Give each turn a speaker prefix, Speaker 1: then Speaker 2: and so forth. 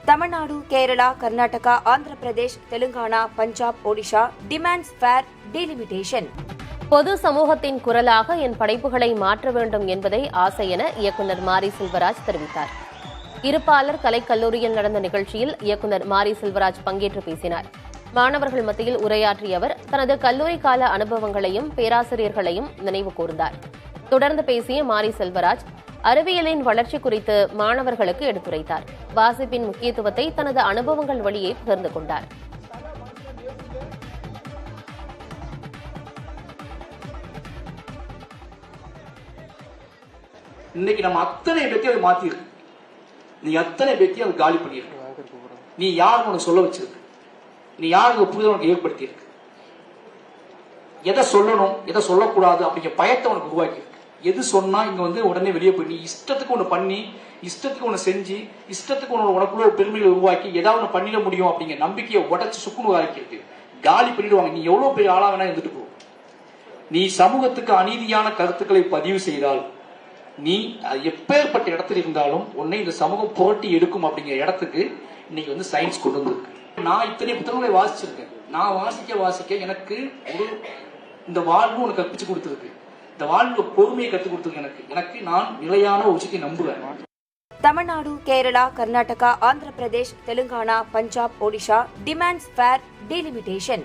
Speaker 1: Tamil Nadu, Kerala, Karnataka, Andhra Pradesh, Telangana, Punjab, Odisha demands fair delimitation.
Speaker 2: பொது சமூகத்தின் குரலாக என் படைப்புகளை மாற்ற வேண்டும் என்பதை ஆசை என இயக்குநர் மாரி செல்வராஜ் தெரிவித்தார். இருப்பாளர் கலைக்கல்லூரியில் நடந்த நிகழ்ச்சியில் இயக்குநர் மாரி செல்வராஜ் பங்கேற்று பேசினார். மாணவர்கள் மத்தியில் உரையாற்றிய அவர் தனது கல்லூரி கால அனுபவங்களையும் பேராசிரியர்களையும் நினைவு கூர்ந்தார். தொடர்ந்து பேசிய மாரி செல்வராஜ் அறிவியலின் வளர்ச்சி குறித்து மாணவர்களுக்கு எடுத்துரைத்தார். வாசிப்பின் முக்கியத்துவத்தை தனது அனுபவங்கள் வழியே பகிர்ந்து கொண்டார்.
Speaker 3: இன்னைக்கு நம்ம அத்தனை பேர்த்தையும் அதை மாத்திருக்கு. நீ அத்தனை பேர்த்தையும் அதை காலி பண்ணிருக்கு. நீ யாருக்கு உனக்கு சொல்ல வச்சிருக்கு, நீ யாருக்கு புரிதல் உனக்கு ஏற்படுத்தியிருக்கு, எதை சொல்லணும் எதை சொல்லக்கூடாது அப்படிங்கிற பயத்தை உனக்கு உருவாக்கி இருக்கு. எது சொன்னா இங்க உடனே வெளியே போய் நீ இஷ்டத்துக்கு ஒண்ணு பண்ணி, இஷ்டத்துக்கு ஒண்ணு செஞ்சு, இஷ்டத்துக்கு உனக்குள்ள ஒரு பெருமைகளை உருவாக்கி ஏதாவது ஒண்ணு பண்ணிட முடியும் அப்படிங்கிற நம்பிக்கையை உடைச்சு சுக்குனு ஆக்கிருக்கு. காலி பண்ணிடுவாங்க. நீ எவ்வளவு பெரிய ஆளா வேணா இருந்துட்டு போ. நீ சமூகத்துக்கு அநீதியான கருத்துக்களை பதிவு செய்தால் நீ எப்பேற்பட்ட இடத்துல இருந்தாலும் உன்னை இந்த சமூகம் புரட்டி எடுக்கும் அப்படிங்கிற இடத்துக்கு இன்னைக்கு சயின்ஸ் கொண்டு வந்திருக்கு. நான் இத்தனை புத்தகங்களை வாசிச்சிருக்கேன். நான் வாசிக்க எனக்கு இந்த வாழ்வு உனக்கு கற்பிச்சு கொடுத்துருக்கு. இந்த வாழ்வு பொறுமையை கற்றுக் கொடுத்துருக்கு. எனக்கு நான் நிலையான ஒரு விஷயத்தை நம்புவேன்.
Speaker 1: Tamil Nadu, Kerala, Karnataka, Andhra Pradesh, Telangana, Punjab, Odisha demands fair delimitation.